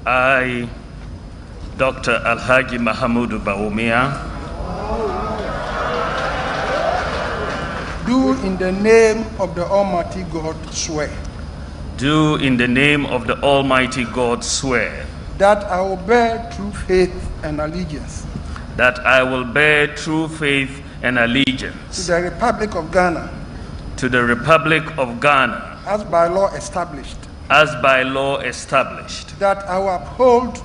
I, Dr. Alhaji Mahamudu Bawumia, do in the name of the Almighty God swear. Do in the name of the Almighty God swear. That I will bear true faith and allegiance. That I will bear true faith and allegiance. To the Republic of Ghana. To the Republic of Ghana. As by law established. As by law established. That I will uphold.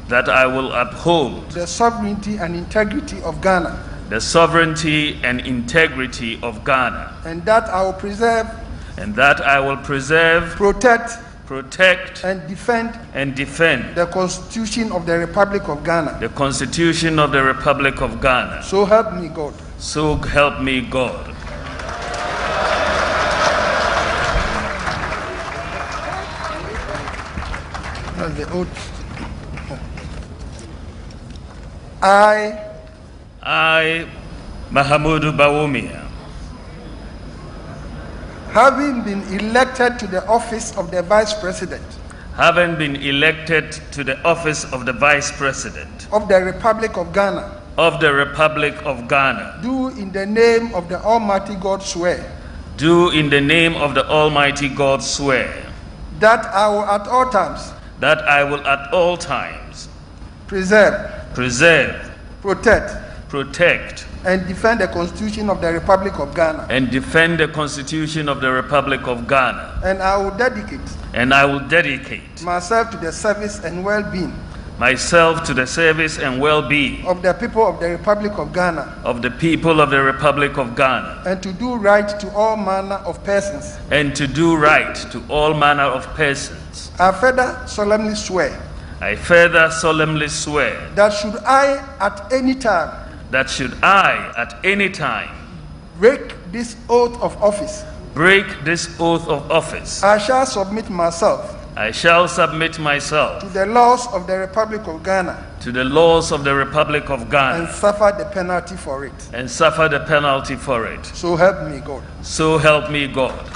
That I will uphold. The sovereignty and integrity of Ghana. The sovereignty and integrity of Ghana. And that I will preserve. And that I will preserve. Protect. And defend. The Constitution of the Republic of Ghana. The Constitution of the Republic of Ghana. So help me God. So help me God. The oath. I, Mahamudu Bawumia, having been elected to the office of the Vice President of the Vice President of the Republic of Ghana, do in the name of the Almighty God swear. Do in the name of the Almighty God swear. That I will at all times preserve, protect, and defend the Constitution of the Republic of Ghana. And I will dedicate myself to the service and well-being of the people of the Republic of Ghana. And to do right to all manner of persons. I further solemnly swear. That should I at any time break this oath of office. I shall submit myself to the laws of the Republic of Ghana. And suffer the penalty for it. So help me God. So help me God.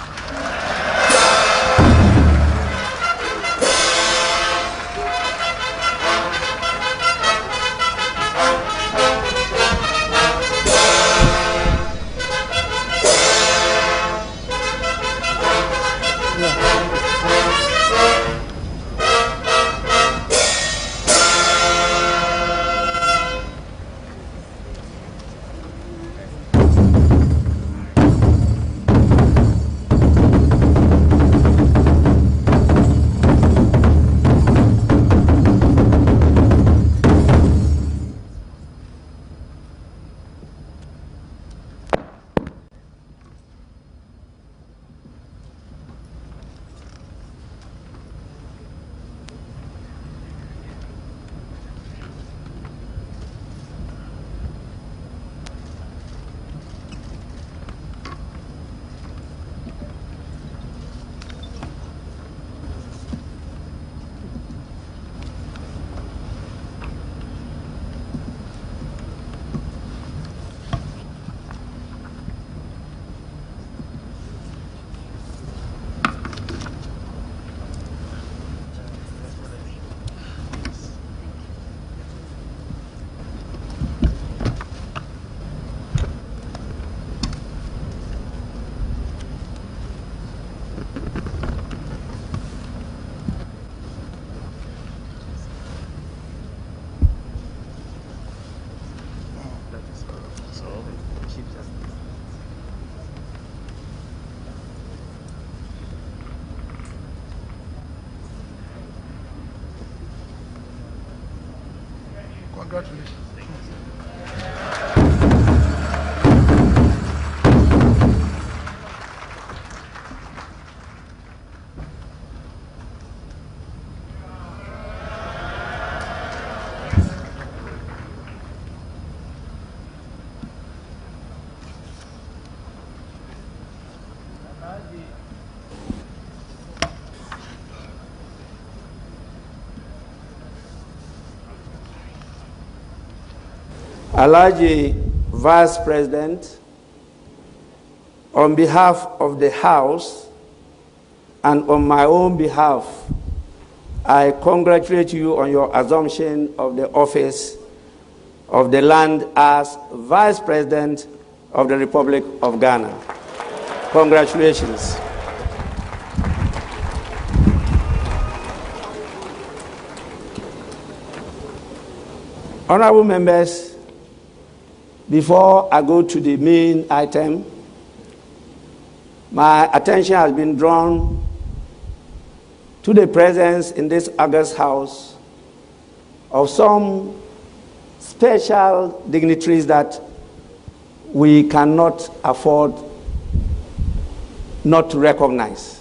Congratulations. Alhaji Vice President, on behalf of the House and on my own behalf, I congratulate you on your assumption of the office of the land as Vice President of the Republic of Ghana. Congratulations. Honorable members, before I go to the main item, my attention has been drawn to the presence in this August House of some special dignitaries that we cannot afford not to recognize.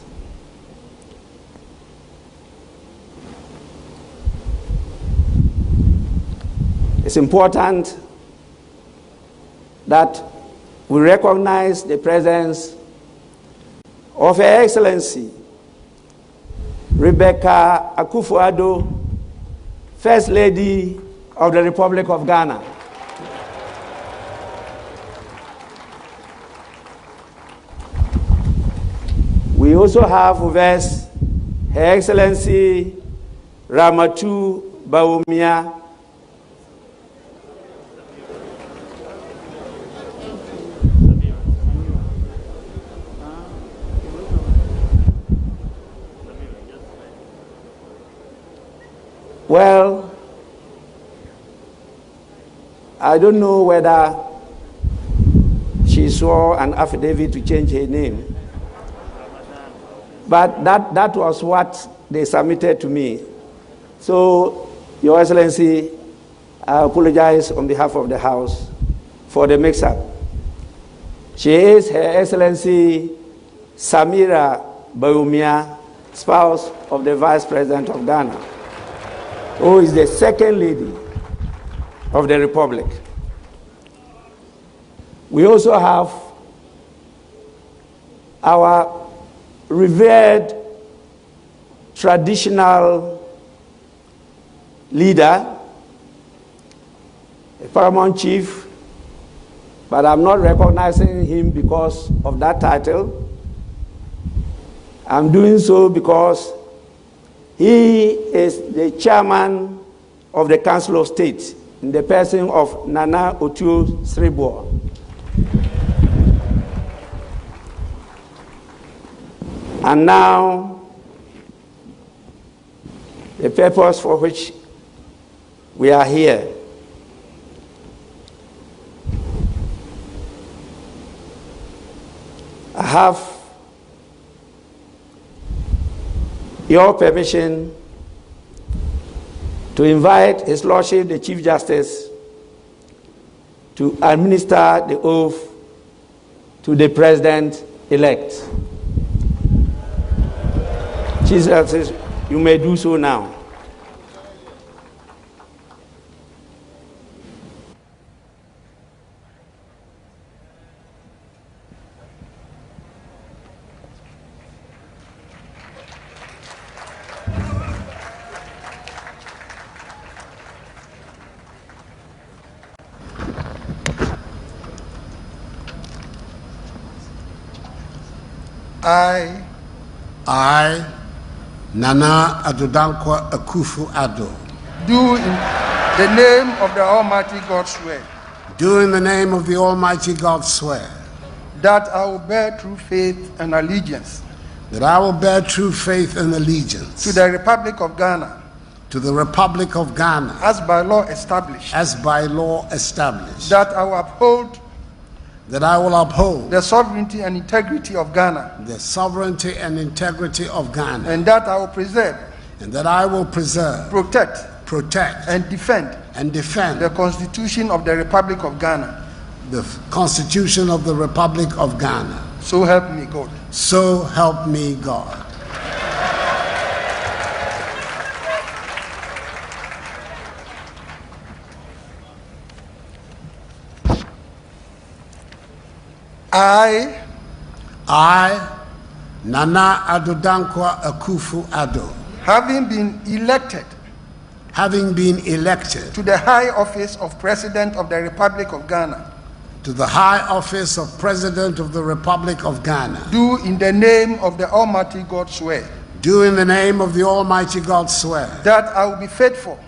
It's important that we recognize the presence of Her Excellency Rebecca Akufo Addo, First Lady of the Republic of Ghana. We also have with us Her Excellency Ramatu Bawumia, well, I don't know whether she saw an affidavit to change her name, but that was what they submitted to me. So, Your Excellency, I apologize on behalf of the House for the mix-up. She is Her Excellency Samira Bawumia, spouse of the Vice President of Ghana, who is the Second Lady of the Republic. We also have our revered traditional leader, a paramount chief, but I'm not recognizing him because of that title. I'm doing so because he is the chairman of the Council of State in the person of Nana Addo Dr. And now, the purpose for which we are here. I have your permission to invite His Lordship, the Chief Justice, to administer the oath to the President-elect. Chief Justice, you may do so now. I, Nana Addo Dr Akufo Addo, do in the name of the Almighty God swear. Do in the name of the Almighty God swear. That I will bear true faith and allegiance. That I will bear true faith and allegiance. To the Republic of Ghana. To the Republic of Ghana. As by law established. As by law established. That I will uphold. That I will uphold. The sovereignty and integrity of Ghana. The sovereignty and integrity of Ghana. And that I will preserve. And that I will preserve. Protect. And defend. The Constitution of the Republic of Ghana. The Constitution of the Republic of Ghana. So help me God. So help me God. I, Nana Addo Dr Akufo Addo, having been elected having been elected to the high office of President of the Republic of Ghana, to the high office of President of the Republic of Ghana, do in the name of the Almighty God swear do in the name of the Almighty God swear that I will be faithful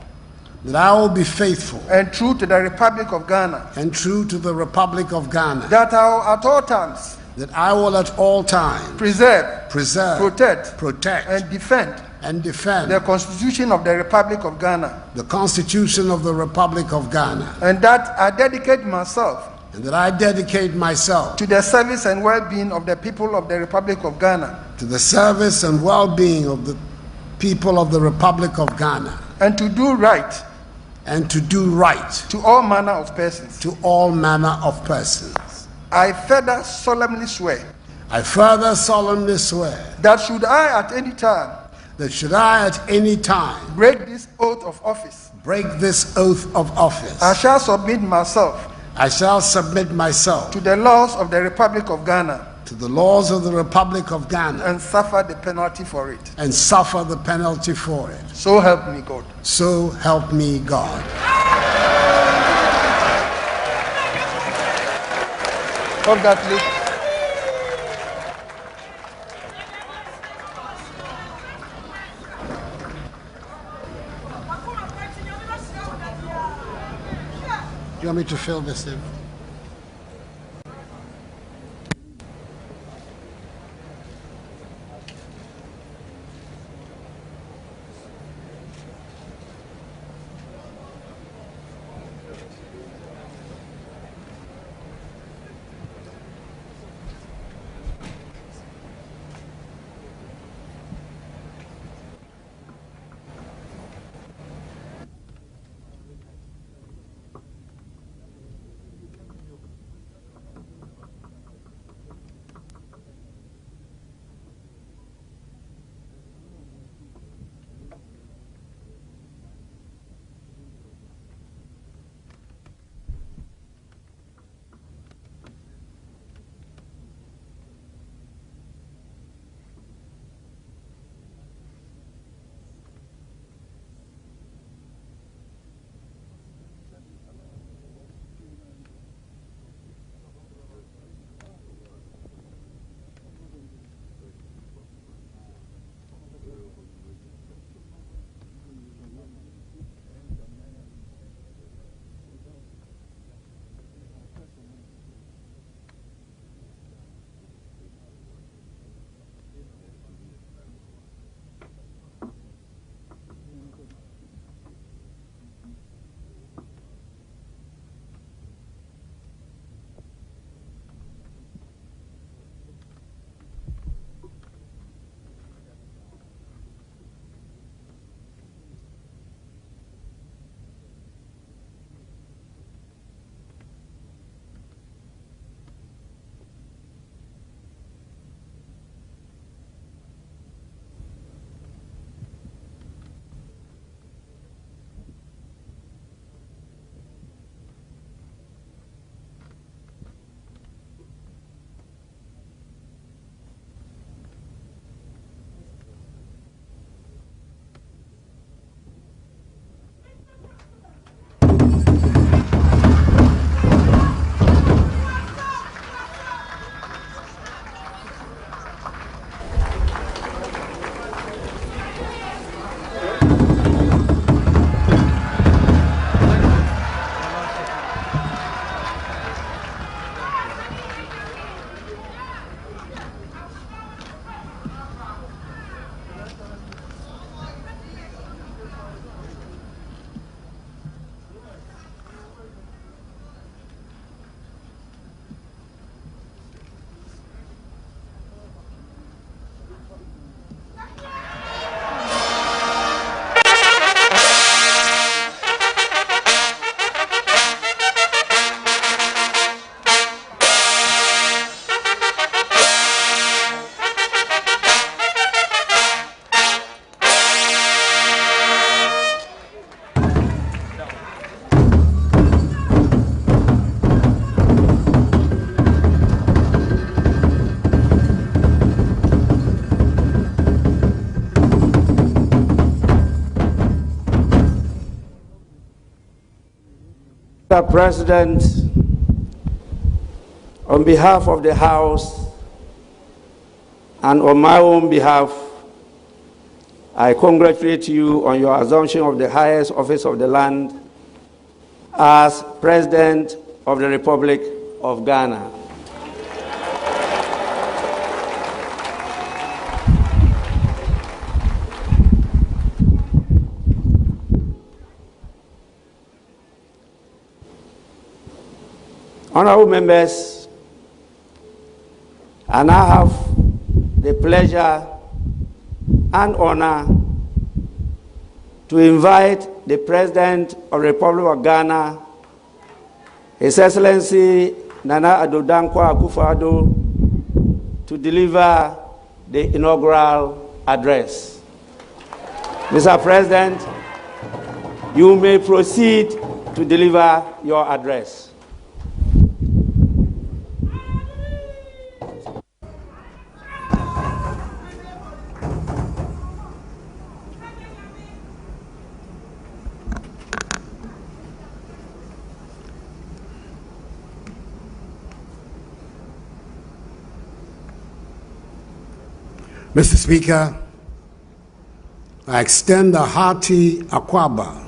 that I will be faithful and true to the Republic of Ghana, and true to the Republic of Ghana, that I will at all times that I will at all times preserve, protect, and defend the Constitution of the Republic of Ghana, the Constitution of the Republic of Ghana, and that I dedicate myself and that I dedicate myself to the service and well-being of the people of the Republic of Ghana, to the service and well-being of the people of the Republic of Ghana, and to do right to all manner of persons. to all manner of persons. I further solemnly swear I further solemnly swear that should I at any time that should I at any time break this oath of office, break this oath of office, I shall submit myself I shall submit myself to the laws of the Republic of Ghana to the laws of the Republic of Ghana and suffer the penalty for it. and suffer the penalty for it. So help me God. So help me God. Hold that, please. Do you want me to fill this in? Mr. President, on behalf of the House and on my own behalf, I congratulate you on your assumption of the highest office of the land as President of the Republic of Ghana. Honorable members, I now have the pleasure and honor to invite the President of the Republic of Ghana, His Excellency Nana Addo Dr Akufo Addo, to deliver the inaugural address. Mr. President, you may proceed to deliver your address. Mr. Speaker, I extend a hearty akwaba,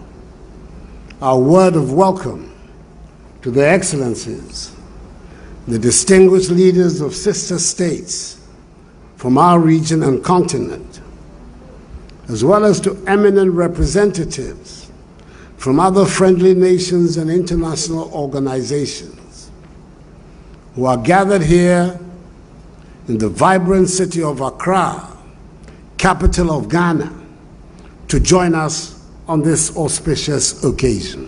our word of welcome to the excellencies, the distinguished leaders of sister states from our region and continent, as well as to eminent representatives from other friendly nations and international organizations who are gathered here in the vibrant city of Accra, capital of Ghana, to join us on this auspicious occasion.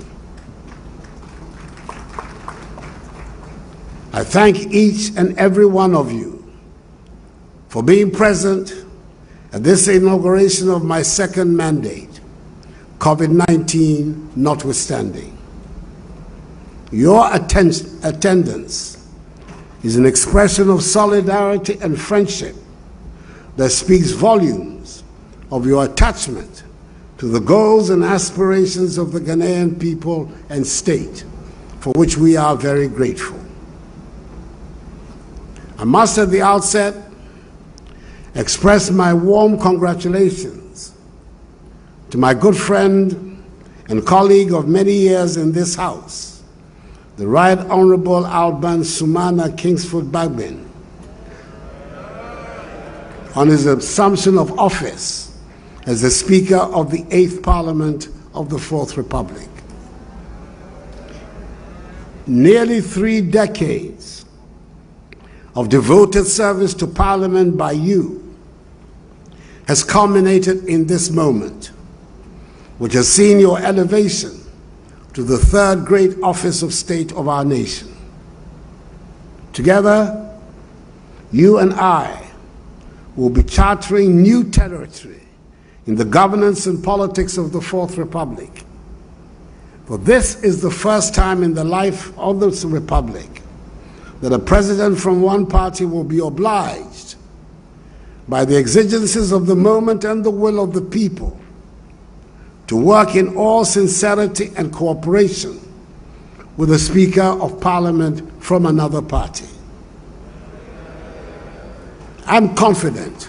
I thank each and every one of you for being present at this inauguration of my second mandate, COVID-19 notwithstanding. Your attendance is an expression of solidarity and friendship that speaks volumes of your attachment to the goals and aspirations of the Ghanaian people and state, for which we are very grateful. I must at the outset express my warm congratulations to my good friend and colleague of many years in this House, the Right Honorable Alban Sumana Kingsford Bagbin, on his assumption of office as the Speaker of the 8th Parliament of the 4th Republic. Nearly 3 decades of devoted service to Parliament by you has culminated in this moment, which has seen your elevation to the 3rd great office of state of our nation. Together, you and I will be chartering new territory in the governance and politics of the 4th Republic. For this is the first time in the life of this republic that a president from one party will be obliged by the exigencies of the moment and the will of the people to work in all sincerity and cooperation with a Speaker of Parliament from another party. I'm confident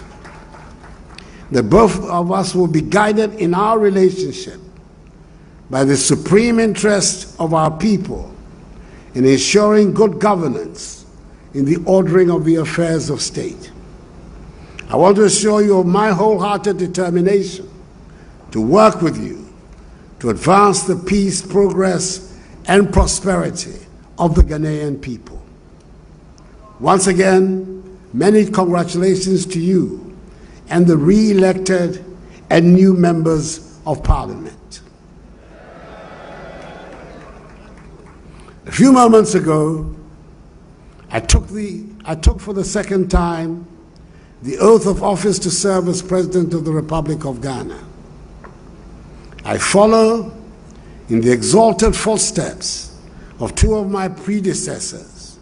that both of us will be guided in our relationship by the supreme interest of our people in ensuring good governance in the ordering of the affairs of state. I want to assure you of my wholehearted determination to work with you to advance the peace, progress, and prosperity of the Ghanaian people. Once again, many congratulations to you and the re-elected and new members of Parliament. A few moments ago, I took for the second time the oath of office to serve as President of the Republic of Ghana. I follow in the exalted footsteps of 2 of my predecessors,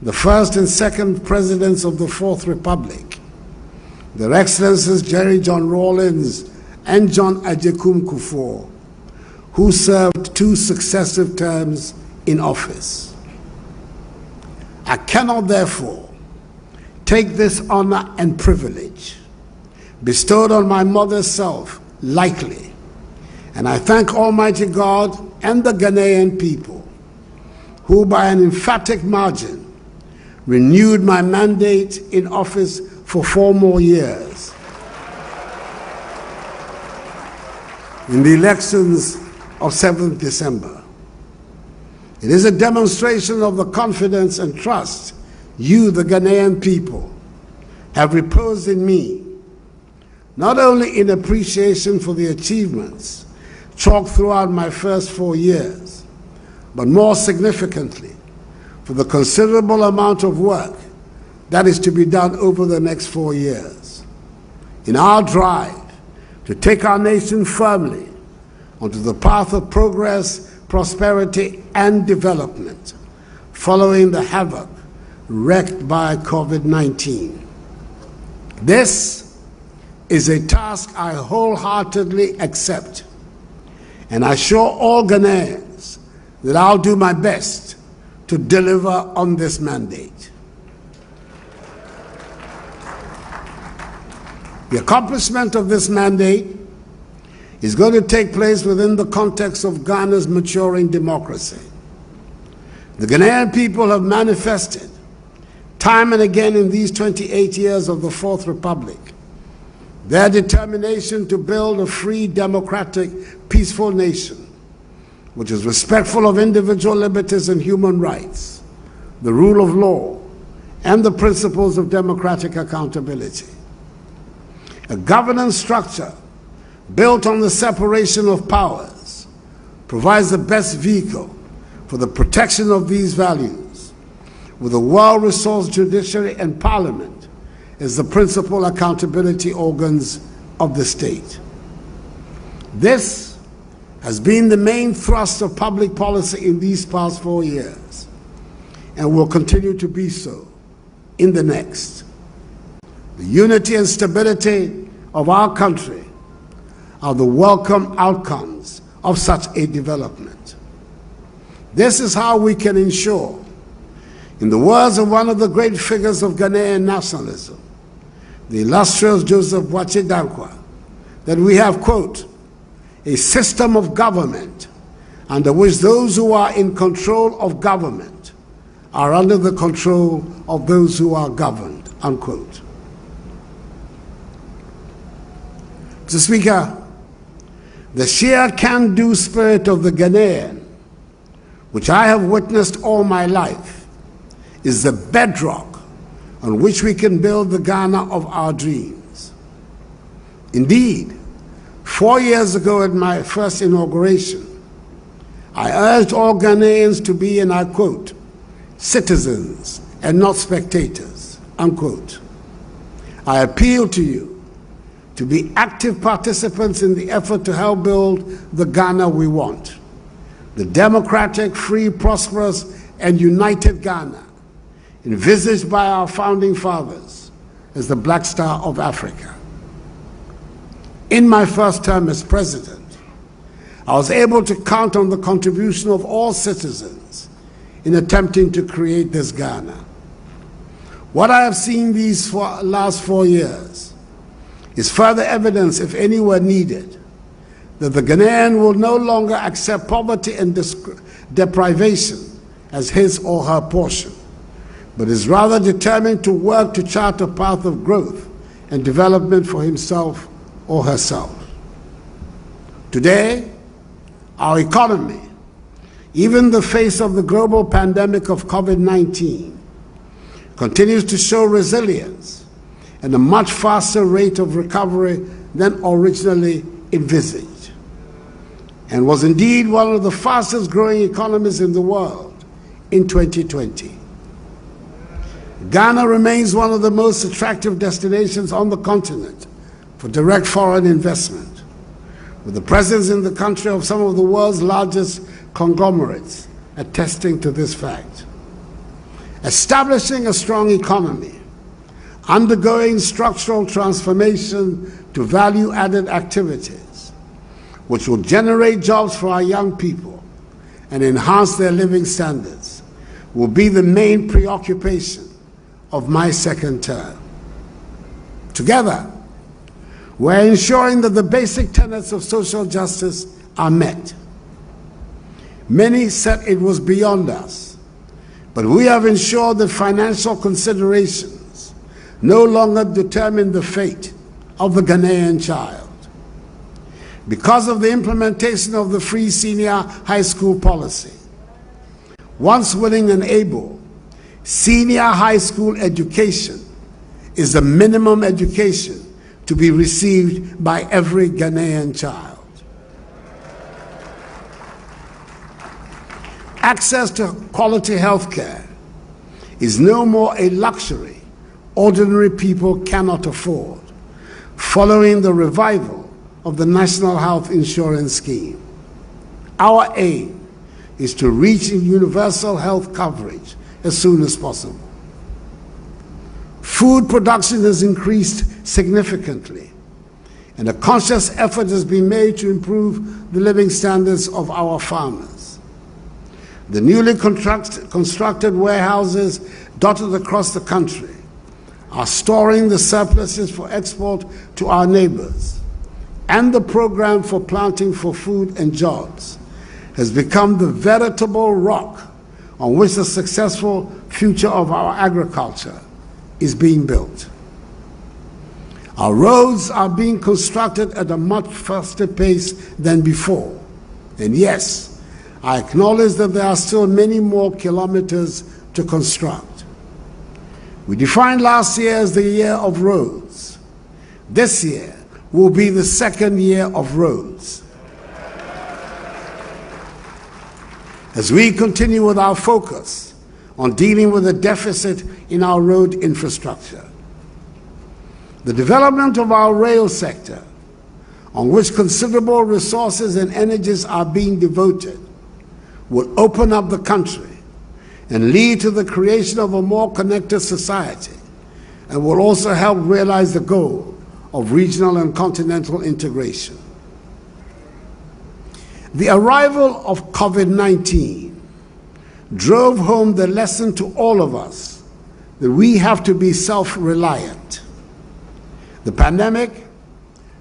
the first and second presidents of the 4th Republic, Their Excellencies Jerry John Rawlings and John Agyekum Kufuor, who served 2 successive terms in office. I cannot, therefore, take this honor and privilege bestowed on my mother's self lightly, and I thank Almighty God and the Ghanaian people who, by an emphatic margin, renewed my mandate in office for 4 more years. In the elections of 7th December, it is a demonstration of the confidence and trust you, the Ghanaian people, have reposed in me, not only in appreciation for the achievements chalked throughout my first 4 years, but more significantly, for the considerable amount of work that is to be done over the next 4 years in our drive to take our nation firmly onto the path of progress, prosperity, and development following the havoc wreaked by COVID-19. This is a task I wholeheartedly accept, and I assure all Ghanaians that I'll do my best to deliver on this mandate. The accomplishment of this mandate is going to take place within the context of Ghana's maturing democracy. The Ghanaian people have manifested time and again in these 28 years of the Fourth Republic their determination to build a free, democratic, peaceful nation which is respectful of individual liberties and human rights, the rule of law, and the principles of democratic accountability. A governance structure built on the separation of powers provides the best vehicle for the protection of these values, with a well-resourced judiciary and parliament as the principal accountability organs of the state. This has been the main thrust of public policy in these past 4 years, and will continue to be so in the next. The unity and stability of our country are the welcome outcomes of such a development. This is how we can ensure, in the words of one of the great figures of Ghanaian nationalism, the illustrious Joseph Boachier Dankwa, that we have, quote, a system of government under which those who are in control of government are under the control of those who are governed, unquote. Mr. Speaker, the sheer can-do spirit of the Ghanaian, which I have witnessed all my life, is the bedrock on which we can build the Ghana of our dreams. Indeed, 4 years ago at my first inauguration, I urged all Ghanaians to be, and I quote, citizens and not spectators, unquote. I appeal to you to be active participants in the effort to help build the Ghana we want, the democratic, free, prosperous, and united Ghana envisaged by our founding fathers as the Black Star of Africa. In my first term as president, I was able to count on the contribution of all citizens in attempting to create this Ghana. What I have seen these last 4 years is further evidence, if any were needed, that the Ghanaian will no longer accept poverty and deprivation as his or her portion, but is rather determined to work to chart a path of growth and development for himself or herself. Today, our economy, even in the face of the global pandemic of COVID-19, continues to show resilience and a much faster rate of recovery than originally envisaged, and was indeed one of the fastest growing economies in the world in 2020. Ghana remains one of the most attractive destinations on the continent for direct foreign investment, with the presence in the country of some of the world's largest conglomerates attesting to this fact. Establishing a strong economy, undergoing structural transformation to value-added activities, which will generate jobs for our young people and enhance their living standards will be the main preoccupation of my second term. Together, we're ensuring that the basic tenets of social justice are met. Many said it was beyond us, but we have ensured that financial considerations no longer determine the fate of the Ghanaian child. Because of the implementation of the free senior high school policy, once willing and able, senior high school education is the minimum education to be received by every Ghanaian child. Access to quality health care is no more a luxury ordinary people cannot afford, following the revival of the National Health Insurance Scheme. Our aim is to reach universal health coverage as soon as possible. Food production has increased significantly, and a conscious effort has been made to improve the living standards of our farmers. The newly constructed warehouses dotted across the country are storing the surpluses for export to our neighbors, and the program for planting for food and jobs has become the veritable rock on which the successful future of our agriculture is being built. Our roads are being constructed at a much faster pace than before, and yes, I acknowledge that there are still many more kilometers to construct. We defined last year as the year of roads. This year will be the second year of roads. As we continue with our focus on dealing with the deficit in our road infrastructure, the development of our rail sector, on which considerable resources and energies are being devoted, will open up the country and lead to the creation of a more connected society, and will also help realize the goal of regional and continental integration. The arrival of COVID-19 drove home the lesson to all of us that we have to be self-reliant. The pandemic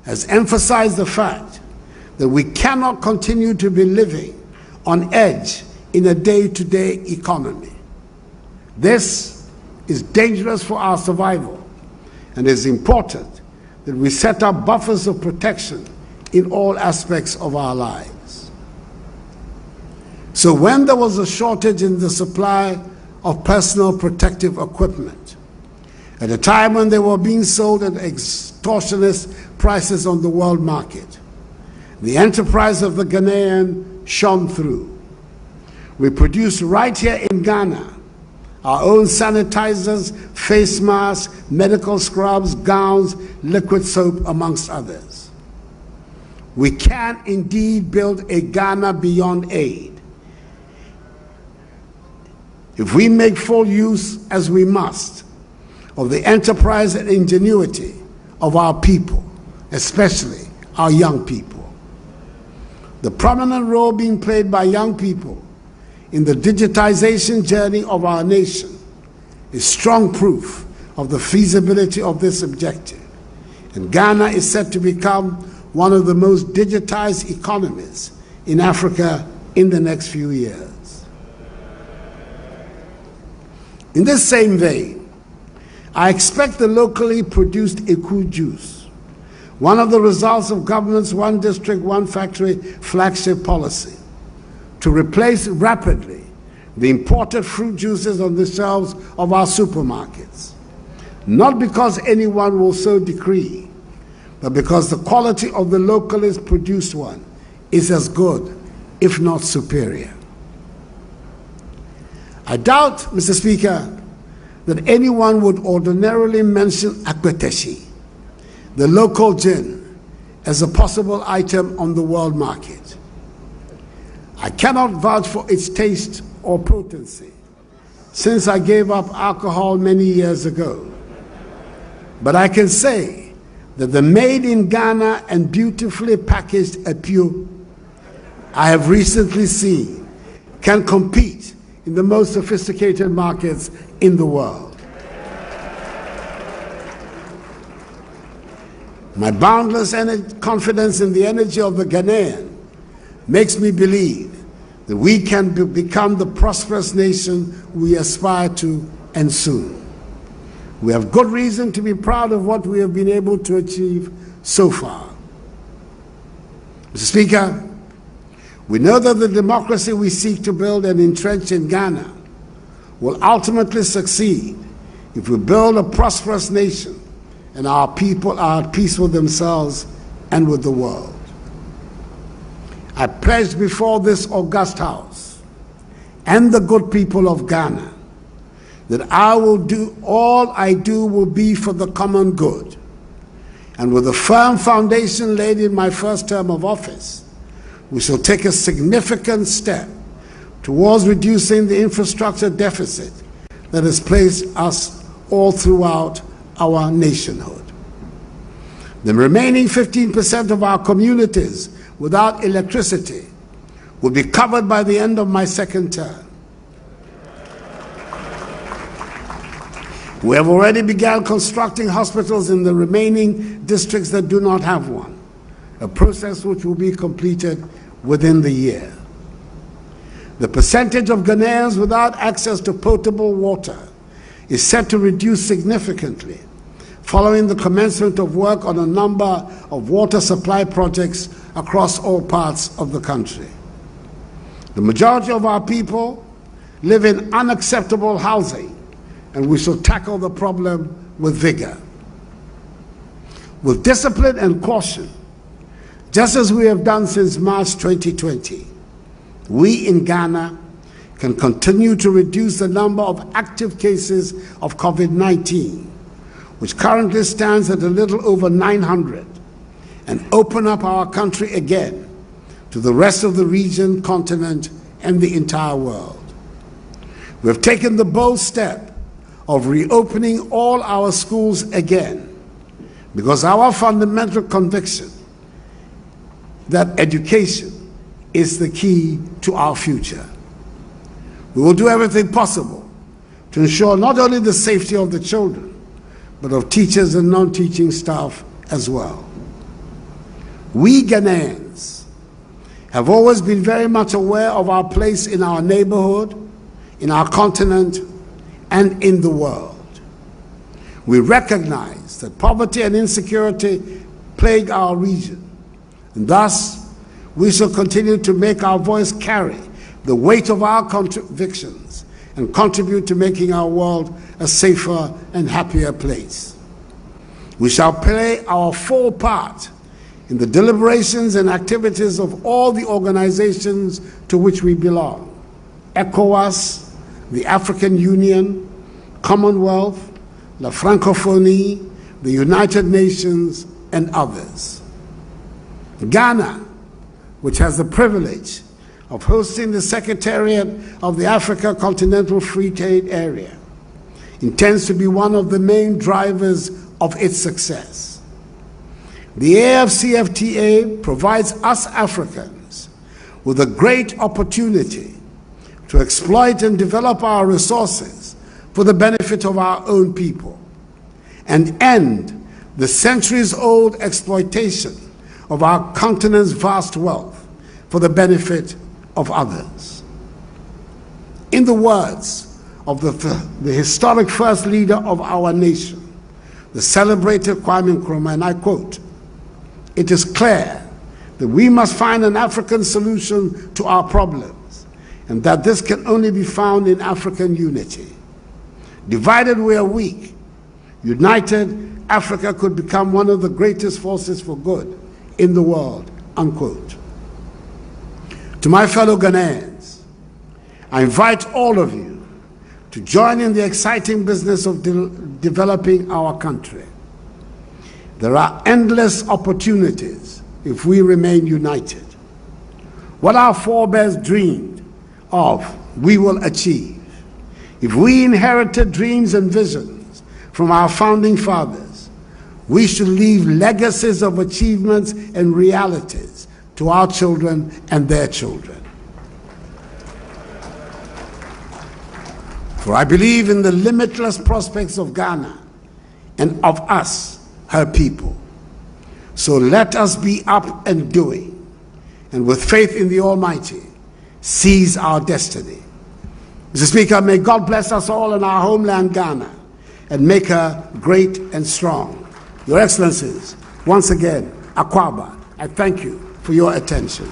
has emphasized the fact that we cannot continue to be living on edge in a day-to-day economy. This is dangerous for our survival, and it is important that we set up buffers of protection in all aspects of our lives. So when there was a shortage in the supply of personal protective equipment, at a time when they were being sold at extortionate prices on the world market, the enterprise of the Ghanaian shone through. We produced right here in Ghana our own sanitizers, face masks, medical scrubs, gowns, liquid soap, amongst others. We can indeed build a Ghana beyond aid if we make full use, as we must, of the enterprise and ingenuity of our people, especially our young people. The prominent role being played by young people in the digitization journey of our nation is strong proof of the feasibility of this objective, and Ghana is set to become one of the most digitized economies in Africa in the next few years. In this same vein, I expect the locally produced Eku juice, one of the results of government's One District, One Factory flagship policy, to replace rapidly the imported fruit juices on the shelves of our supermarkets, not because anyone will so decree, but because the quality of the locally produced one is as good, if not superior. I doubt, Mr. Speaker, that anyone would ordinarily mention Akweteshi, the local gin, as a possible item on the world market. I cannot vouch for its taste or potency, since I gave up alcohol many years ago. But I can say that the made in Ghana and beautifully packaged Apio I have recently seen can compete in the most sophisticated markets in the world. My boundless confidence in the energy of the Ghanaian makes me believe that we can become the prosperous nation we aspire to, and soon. We have good reason to be proud of what we have been able to achieve so far. Mr. Speaker, we know that the democracy we seek to build and entrench in Ghana will ultimately succeed if we build a prosperous nation and our people are at peace with themselves and with the world. I pledge before this august House and the good people of Ghana that I will do all I do will be for the common good. And with a firm foundation laid in my first term of office, we shall take a significant step towards reducing the infrastructure deficit that has placed us all throughout our nationhood. The remaining 15% of our communities without electricity will be covered by the end of my second term. We have already begun constructing hospitals in the remaining districts that do not have one, a process which will be completed within the year. The percentage of Ghanaians without access to potable water is set to reduce significantly following the commencement of work on a number of water supply projects across all parts of the country. The majority of our people live in unacceptable housing, and we shall tackle the problem with vigor. With discipline and caution, just as we have done since March 2020, we in Ghana can continue to reduce the number of active cases of COVID-19, which currently stands at a little over 900, and open up our country again to the rest of the region, continent, and the entire world. We have taken the bold step of reopening all our schools again because our fundamental conviction that education is the key to our future. We will do everything possible to ensure not only the safety of the children, but of teachers and non-teaching staff as well. We Ghanaians have always been very much aware of our place in our neighborhood, in our continent, and in the world. We recognize that poverty and insecurity plague our region, and thus we shall continue to make our voice carry the weight of our convictions and contribute to making our world a safer and happier place. We shall play our full part in the deliberations and activities of all the organizations to which we belong: ECOWAS, the African Union, Commonwealth, La Francophonie, the United Nations, and others. Ghana, which has the privilege of hosting the Secretariat of the Africa Continental Free Trade Area, intends to be one of the main drivers of its success. The AFCFTA provides us Africans with a great opportunity to exploit and develop our resources for the benefit of our own people and end the centuries-old exploitation of our continent's vast wealth for the benefit of others. In the words of the historic first leader of our nation, the celebrated Kwame Nkrumah, and I quote, "It is clear that we must find an African solution to our problems, and that this can only be found in African unity. Divided we are weak. United, Africa could become one of the greatest forces for good in the world," unquote. To my fellow Ghanaians, I invite all of you to join in the exciting business of developing our country. There are endless opportunities if we remain united. What our forebears dreamed of, we will achieve. If we inherited dreams and visions from our founding fathers, we should leave legacies of achievements and realities to our children and their children. For I believe in the limitless prospects of Ghana and of us, her people. So let us be up and doing, and with faith in the Almighty, seize our destiny. Mr. Speaker, may God bless us all in our homeland, Ghana, and make her great and strong. Your Excellencies, once again, Akwaaba, I thank you for your attention.